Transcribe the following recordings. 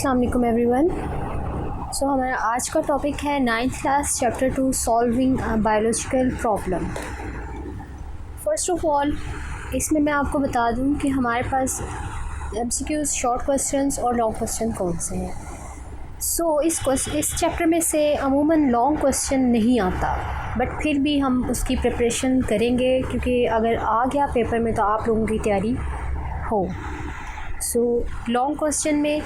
अस्सलाम वालेकुम एवरीवन। सो हमारा आज का टॉपिक है 9th class chapter 2 solving biological problem. First of all इसमें मैं आपको बता दूं कि हमारे पास MCQs शॉर्ट क्वेश्चंस और लॉन्ग क्वेश्चन कौन से हैं। इस चैप्टर में से अमूमन लॉन्ग क्वेश्चन नहीं आता, बट फिर भी हम उसकी प्रिपरेशन करेंगे क्योंकि अगर आ गया पेपर में तो आप लोगों की तैयारी हो। लॉन्ग क्वेश्चन में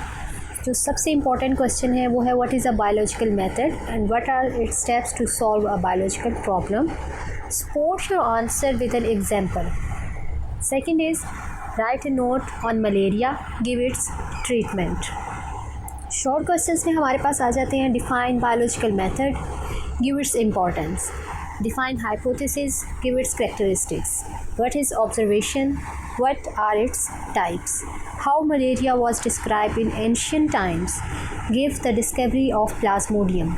जो सबसे इम्पॉर्टेंट क्वेश्चन है वो है what is a biological method and what are its steps to solve a biological problem. Support your answer with an example. Second is write a note on malaria, give its treatment. Short questions में हमारे पास आ जाते हैं define biological method, give its importance. Define hypothesis, give its characteristics. What is observation? What are its types? How malaria was described in ancient times? Give the discovery of Plasmodium.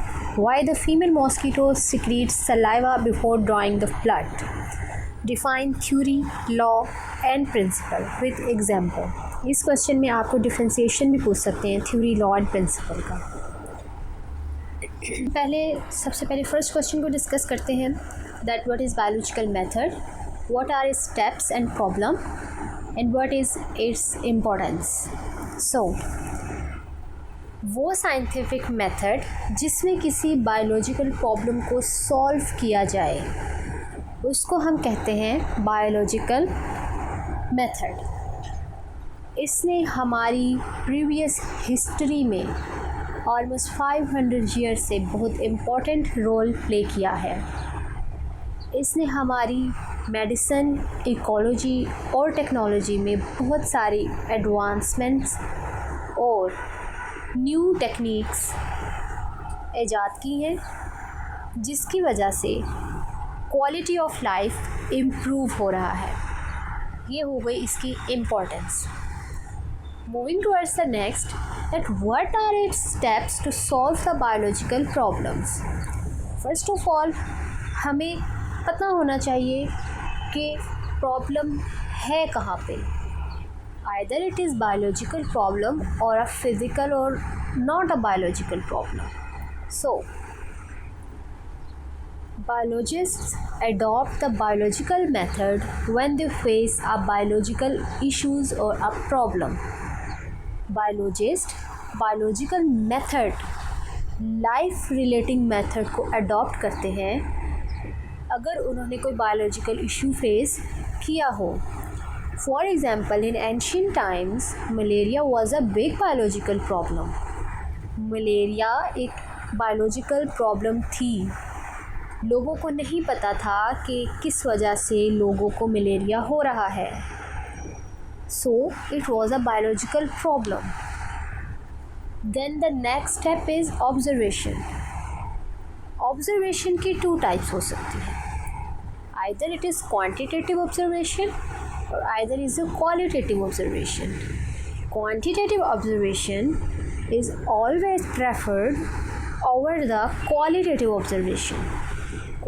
Why the female mosquito secretes saliva before drawing the blood? Define theory, law and principle with example. इस question में आपको differentiation भी पूछ सकते हैं theory, law and principal का। सबसे पहले फर्स्ट क्वेश्चन को डिस्कस करते हैं that what is biological method, what are its steps and problem and what is its importance. वो साइंटिफिक मेथड जिसमें किसी बायोलॉजिकल प्रॉब्लम को सॉल्व किया जाए उसको हम कहते हैं बायोलॉजिकल मेथड। इसने हमारी प्रीवियस हिस्ट्री में ऑलमोस्ट 500 ईयर से बहुत इम्पॉर्टेंट रोल प्ले किया है। इसने हमारी मेडिसिन, इकोलॉजी और टेक्नोलॉजी में बहुत सारी एडवांसमेंट्स और न्यू टेक्निक्स ईजाद की हैं, जिसकी वजह से क्वालिटी ऑफ लाइफ इम्प्रूव हो रहा है। ये हो गई इसकी importance. Moving towards the next, that what are its steps to solve the biological problems. First of all हमें पता होना चाहिए कि प्रॉब्लम है कहाँ पे। Either it is biological problem or a physical or not a biological problem. So biologists adopt the biological method when they face a biological issues or a problem. Biologist biological method, life relating method को adopt करते हैं अगर उन्होंने कोई biological issue face किया हो। For example in ancient times malaria was a big biological problem. Malaria एक biological problem थी। लोगों को नहीं पता था कि किस वजह से लोगों को मलेरिया हो रहा है। So it was a biological problem. Then the next step is observation. Observation की two types हो सकती हैं। Either it is quantitative observation or either is a qualitative observation. Quantitative observation is always preferred over the qualitative observation.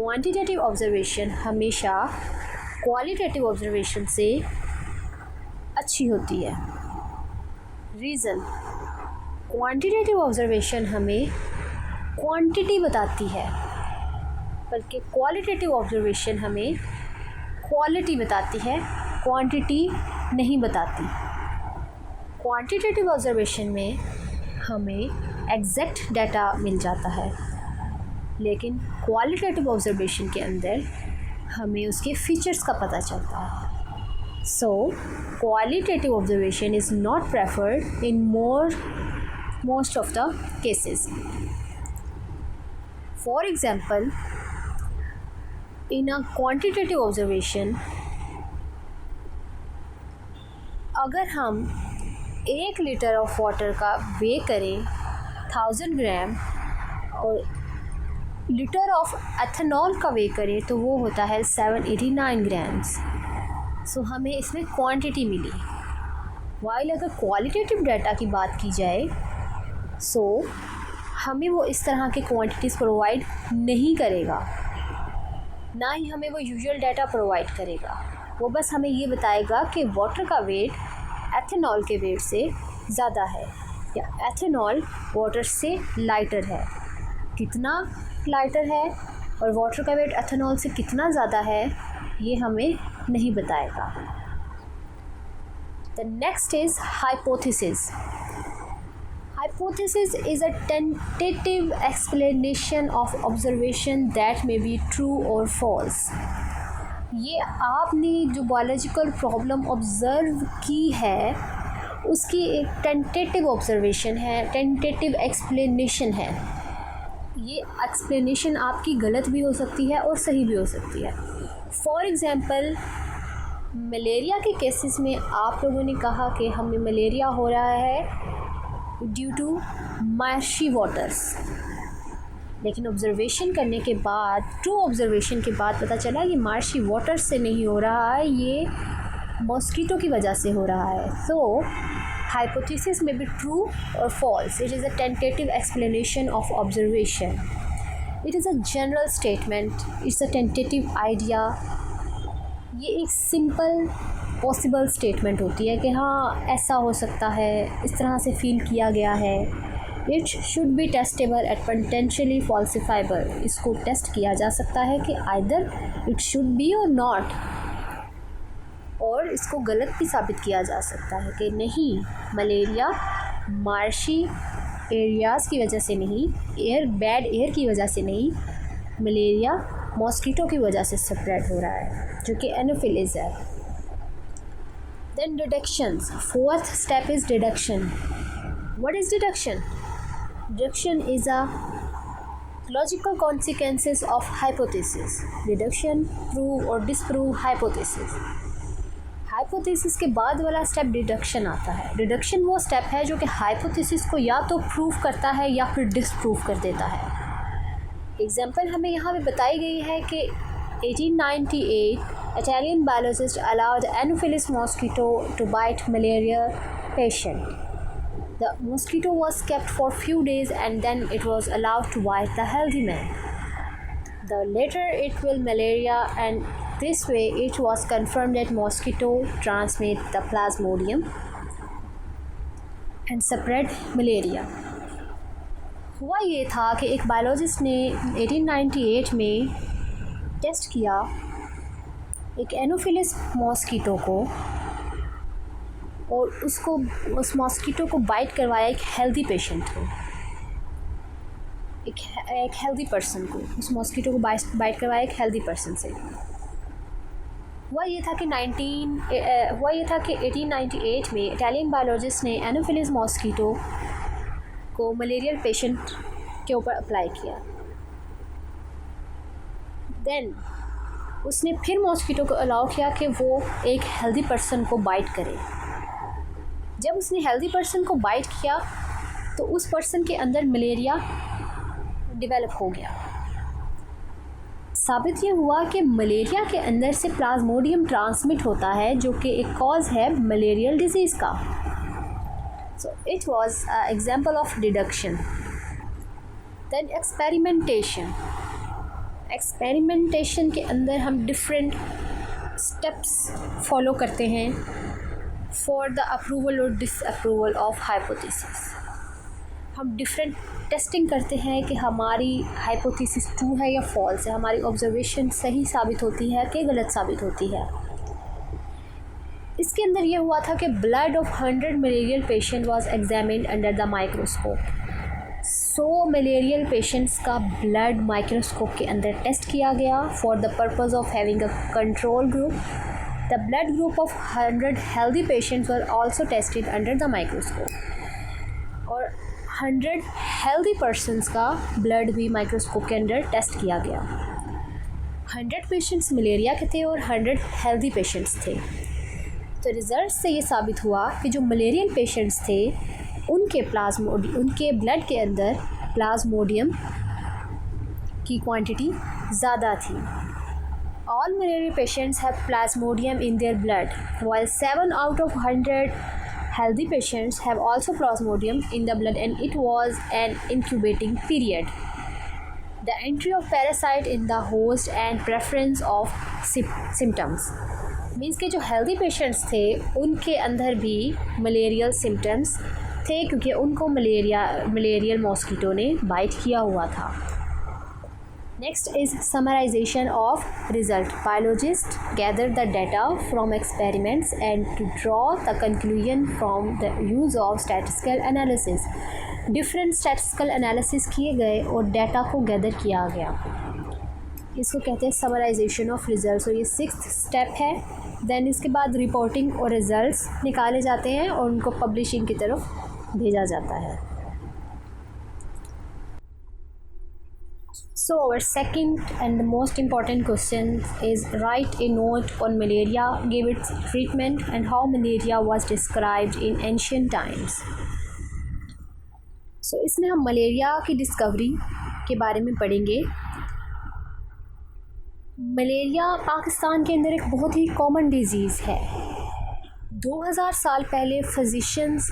Quantitative observation हमेशा qualitative observation से अच्छी होती है। Reason, quantitative observation हमें क्वांटिटी बताती है, बल्कि क्वालिटेटिव ऑब्जर्वेशन हमें क्वालिटी बताती है, क्वांटिटी नहीं बताती। क्वांटिटेटिव ऑब्जर्वेशन में हमें एग्जैक्ट डाटा मिल जाता है, लेकिन क्वालिटेटिव ऑब्जर्वेशन के अंदर हमें उसके फीचर्स का पता चलता है। So, qualitative observation is not preferred in most of the cases. For example, in a quantitative observation, अगर हम 1 लीटर ऑफ वाटर का वे करें 1000 ग्राम और लीटर ऑफ एथेनॉल का वे करें तो वो होता है 789 ग्राम्स। सो हमें इसमें क्वांटिटी मिली। वाइल अगर क्वालिटेटिव डाटा की बात की जाए हमें वो इस तरह के क्वांटिटीज़ प्रोवाइड नहीं करेगा, ना ही हमें वो यूजुअल डाटा प्रोवाइड करेगा। वो बस हमें ये बताएगा कि वाटर का वेट एथेनॉल के वेट से ज़्यादा है। या एथेनॉल वाटर से लाइटर है। कितना लाइटर है और वाटर का वेट एथेनॉल से कितना ज़्यादा है ये हमें नहीं बताएगा। The next is hypothesis. Hypothesis is a tentative explanation of observation that may be true or false. ये आपने जो बायोलॉजिकल प्रॉब्लम ऑब्ज़र्व की है उसकी एक टेंटेटिव ऑब्जर्वेशन है, टेंटेटिव एक्सप्लेनेशन है। ये एक्सप्लेनेशन आपकी गलत भी हो सकती है और सही भी हो सकती है। फॉर एग्ज़ाम्पल, मलेरिया के केसेस में आप लोगों ने कहा कि हमें मलेरिया हो रहा है ड्यू टू मार्शी वाटर्स, लेकिन ऑब्ज़र्वेशन करने के बाद, ट्रू ऑब्ज़र्वेशन के बाद पता चला ये मार्शी वाटर्स से नहीं हो रहा है, ये मॉस्किटो की वजह से हो रहा है। सो हाइपोथेसिस में बी ट्रू और false. It is a tentative explanation of observation. It is a general statement, it's a tentative idea. ये एक सिंपल पॉसिबल स्टेटमेंट होती है कि हाँ ऐसा हो सकता है, इस तरह से फील किया गया है। It should be testable and potentially falsifiable. इसको टेस्ट किया जा सकता है कि आइदर इट शुड बी और नॉट, और इसको गलत भी साबित किया जा सकता है कि नहीं, मलेरिया मार्शी एरियाज़ की वजह से नहीं, बैड एयर की वजह से नहीं, मलेरिया मॉस्किटो की वजह से स्प्रेड हो रहा है, जो कि एनोफिलिस है। Then deductions. Fourth step is deduction. What is deduction? Deduction is a logical consequences of hypothesis. Deduction prove or disprove hypothesis. Hypothesis के बाद वाला स्टेप डिडक्शन आता है। डिडक्शन वो स्टेप है जो कि हाइपोथेसिस को या तो प्रूव करता है या फिर डिसप्रूव कर देता है। एग्जाम्पल हमें यहाँ पे बताई गई है कि 1898 Italian biologist allowed Anopheles mosquito to bite malaria patient. The mosquito was kept for few days and then it was allowed to bite the healthy man. The later it will malaria, and this way it was confirmed that mosquito transmit the plasmodium and spread malaria. हुआ ये था कि एक biologist ने 1898 में test किया एक Anopheles mosquito को, और उसको उस मॉस्किटो को बाइट करवाया एक हेल्दी पेशेंट को, एक हेल्दी पर्सन को, उस मॉस्किटो को बाइट करवाया एक हेल्दी पर्सन से। हुआ ये था कि 1898 में इटालियन बायोलॉजिस्ट ने एनोफिलिस मॉस्किटो को मलेरियल पेशेंट के ऊपर अप्लाई किया। देन उसने फिर मॉस्किटो को अलाउ किया कि वो एक हेल्दी पर्सन को बाइट करे। जब उसने हेल्दी पर्सन को बाइट किया तो उस पर्सन के अंदर मलेरिया डेवलप हो गया। साबित ये हुआ कि मलेरिया के अंदर से प्लाज्मोडियम ट्रांसमिट होता है, जो कि एक कॉज है मलेरियल डिजीज़ का। So it was example of deduction. Then experimentation. Experimentation के अंदर हम डिफरेंट स्टेप्स फॉलो करते हैं फॉर द अप्रूवल और डिसअप्रूवल ऑफ हाइपोथेसिस। हम डिफरेंट टेस्टिंग करते हैं कि हमारी हाइपोथेसिस ट्रू है या फॉल्स है, हमारी ऑब्जर्वेशन सही साबित होती है कि गलत साबित होती है। इसके अंदर ये हुआ था कि blood of 100 malarial patient was examined under the microscope. 100 malarial patients का ब्लड माइक्रोस्कोप के अंदर टेस्ट किया गया for the purpose of having a control group. The blood group of 100 healthy patients were also tested under the microscope, और 100 healthy persons का blood भी microscope के अंदर टेस्ट किया गया। 100 पेशेंट्स मलेरिया के थे और 100 हेल्दी पेशेंट्स थे। तो रिज़ल्ट से ये साबित हुआ कि जो मलेरियन पेशेंट्स थे उनके ब्लड के अंदर प्लाज्मोडियम की क्वांटिटी ज़्यादा थी। All malaria patients have Plasmodium in their blood, while 7 out of 100 healthy patients have also plasmodium in the blood, and it was an incubating period. The entry of parasite in the host and preference of symptoms means कि जो healthy patients थे उनके अंदर भी malarial symptoms थे क्योंकि उनको malarial mosquito ने बाइट किया हुआ था। Next is summarization of result. Biologist gather the data from experiments and to draw the conclusion from the use of statistical analysis. Different statistical analysis किए गए और डाटा को गैदर किया गया, इसको कहते हैं समराइजेशन ऑफ रिजल्ट। ये 6th स्टेप है। देन इसके बाद रिपोर्टिंग और रिजल्ट्स निकाले जाते हैं और उनको पब्लिशिंग की तरफ भेजा जाता है। So our second and the most important question is write a note on malaria, give its treatment and how malaria was described in ancient times. So इसमें हम मलेरिया की डिस्कवरी के बारे में पढ़ेंगे। मलेरिया पाकिस्तान के अंदर एक बहुत ही कॉमन डिजीज़ है। 2000 साल पहले फिजिशियंस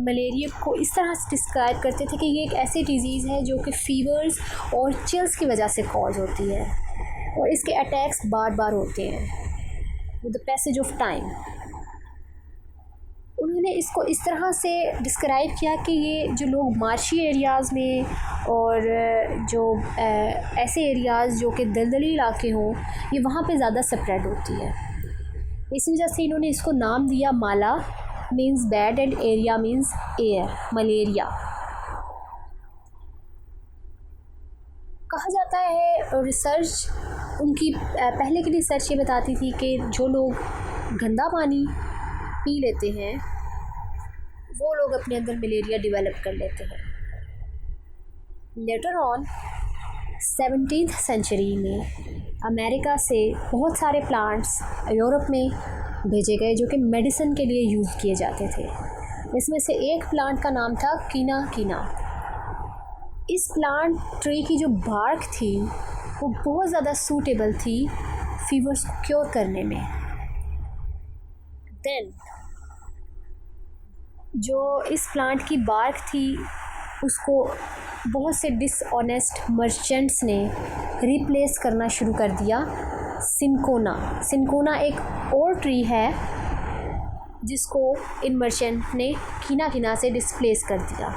मलेरिया को इस तरह से डिस्क्राइब करते थे कि ये एक ऐसी डिज़ीज़ है जो कि फ़ीवर्स और चिल्स की वजह से कॉज होती है और इसके अटैक्स बार बार होते हैं with the passage of time. उन्होंने इसको इस तरह से डिस्क्राइब किया कि ये जो लोग मार्शी एरियाज़ में और जो ऐसे एरियाज़ जो कि दलदली इलाके हों, ये वहाँ पे ज़्यादा स्प्रेड होती है। इस वजह से इन्होंने इसको नाम दिया माला means bad and aria means air, malaria. कहा जाता है रिसर्च उनकी पहले की रिसर्च ये बताती थी कि जो लोग गंदा पानी पी लेते हैं वो लोग अपने अंदर मलेरिया डेवलप कर लेते हैं। लेटर ऑन 17th सेंचुरी में अमेरिका से बहुत सारे प्लांट्स यूरोप में भेजे गए जो कि मेडिसिन के लिए यूज़ किए जाते थे। इसमें से एक प्लांट का नाम था कीना कीना। इस प्लांट ट्री की जो बार्क थी वो बहुत ज़्यादा सूटेबल थी फीवर्स को क्योर करने में। देन जो इस प्लांट की बार्क थी उसको बहुत से डिसऑनेस्ट मर्चेंट्स ने रिप्लेस करना शुरू कर दिया सिनकोना। सिनकोना एक और ट्री है जिसको इन मर्चेंट ने कीना कीना से डिस्प्लेस कर दिया।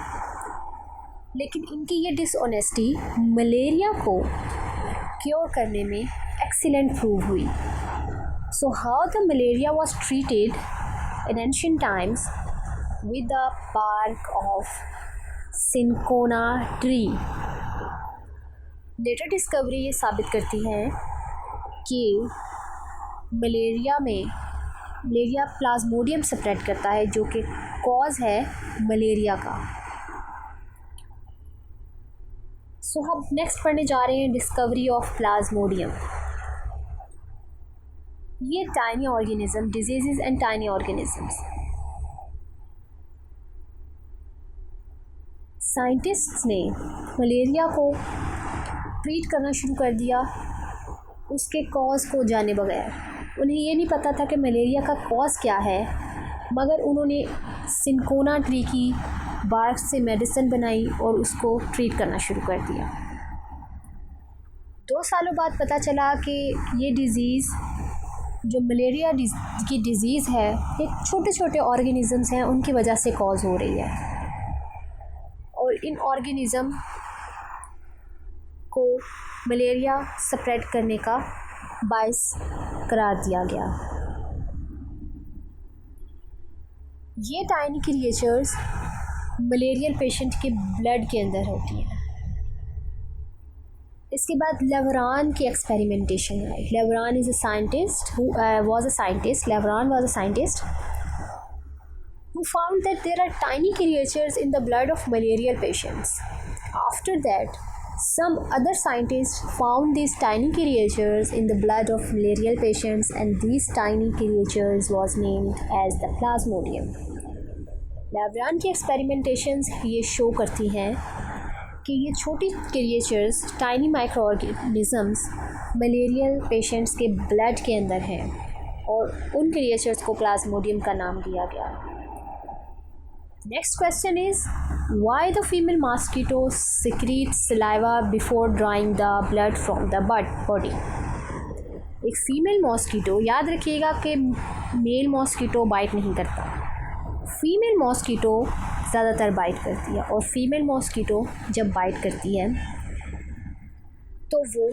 लेकिन इनकी ये डिसऑनेस्टी मलेरिया को क्योर करने में एक्सीलेंट प्रूव हुई। So how the malaria was treated in ancient times with the bark of cinchona tree. Later discovery ये साबित करती है कि मलेरिया प्लाज्मोडियम स्प्रेड करता है जो कि कॉज है मलेरिया का। सो हम नेक्स्ट पढ़ने जा रहे हैं डिस्कवरी ऑफ प्लाज्मोडियम। ये tiny organism, diseases and tiny organisms. Scientists ने मलेरिया को ट्रीट करना शुरू कर दिया उसके कॉज को जाने बगैर। उन्हें ये नहीं पता था कि मलेरिया का कॉज क्या है, मगर उन्होंने सिनकोना ट्री की बार्क से मेडिसिन बनाई और उसको ट्रीट करना शुरू कर दिया। 2 सालों बाद पता चला कि ये डिज़ीज़ जो मलेरिया की डिज़ीज़ है ये छोटे छोटे ऑर्गेनिज़म्स हैं उनकी वजह से कॉज हो रही है और इन ऑर्गेनिज़म को मलेरिया स्प्रेड करने का बायस करार दिया गया। ये टाइनी क्रिएचर्स मलेरियल पेशेंट के ब्लड के अंदर होती हैं। इसके बाद लेवरान की एक्सपेरिमेंटेशन आई। Laveran is a scientist Leveran was a scientist who found that there are tiny creatures in the blood of malarial patients. After that, some other scientists found these tiny creatures in the blood of malarial patients and these tiny creatures was named as the Plasmodium. लेवरान की experimentations ये show करती हैं कि ये छोटी creatures, tiny micro organisms malarial patients के blood के अंदर हैं और उन क्रिएचर्स को प्लाज्मोडियम का नाम दिया गया। Next question is why the female mosquito secrete saliva before drawing the blood from the body. एक फीमेल मॉस्किटो, याद रखिएगा कि मेल मॉस्किटो बाइट नहीं करता। फीमेल मॉस्किटो ज़्यादातर बाइट करती है। और फीमेल मॉस्किटो जब बाइट करती है तो वो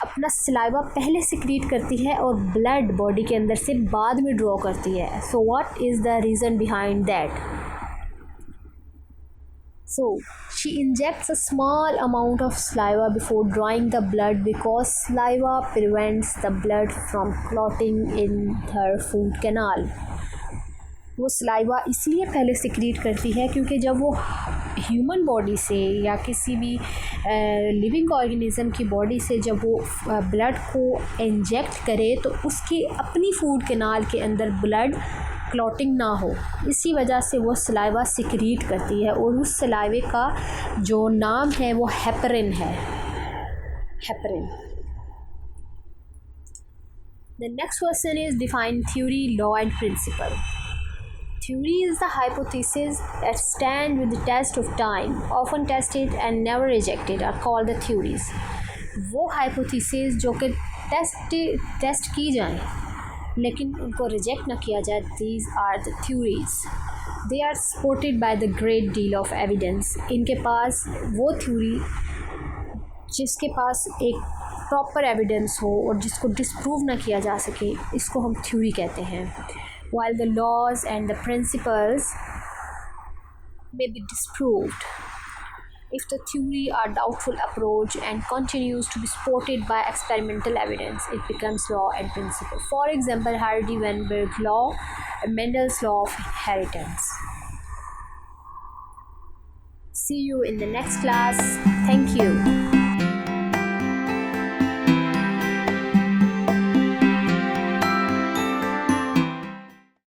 अपना सलाइवा पहले सिक्रीट करती है और ब्लड बॉडी के अंदर से बाद में ड्रॉ करती है। So what is the reason behind that? So she injects a small amount of saliva before drawing the blood because saliva prevents the blood from clotting in her food canal. वो saliva इसलिए पहले secrete करती है क्योंकि जब वो human body से या किसी भी लिविंग ऑर्गेनिज्म की बॉडी से जब वो ब्लड को इंजेक्ट करे तो उसकी अपनी फूड कैनाल के अंदर ब्लड क्लॉटिंग ना हो, इसी वजह से वो सलाइवा सिक्रीट करती है। और उस सलाइवे का जो नाम है वो हेपरिन है, heparin. The next question is define theory, law and principle. Theory is the hypothesis that stand with the test of time, often tested and never rejected are called the theories. वो hypothesis जो कि test की जाएं लेकिन उनको reject ना किया जाए, these are the theories. They are supported by the great deal of evidence. इनके पास वो थ्योरी जिसके पास एक प्रॉपर एविडेंस हो और जिसको डिसप्रूव ना किया जा सके, इसको हम थ्योरी कहते हैं। While the laws and the principles may be disproved, if the theory are doubtful approach and continues to be supported by experimental evidence, it becomes law and principle. For example, Hardy-Weinberg law and Mendel's law of inheritance. See you in the next class. Thank you.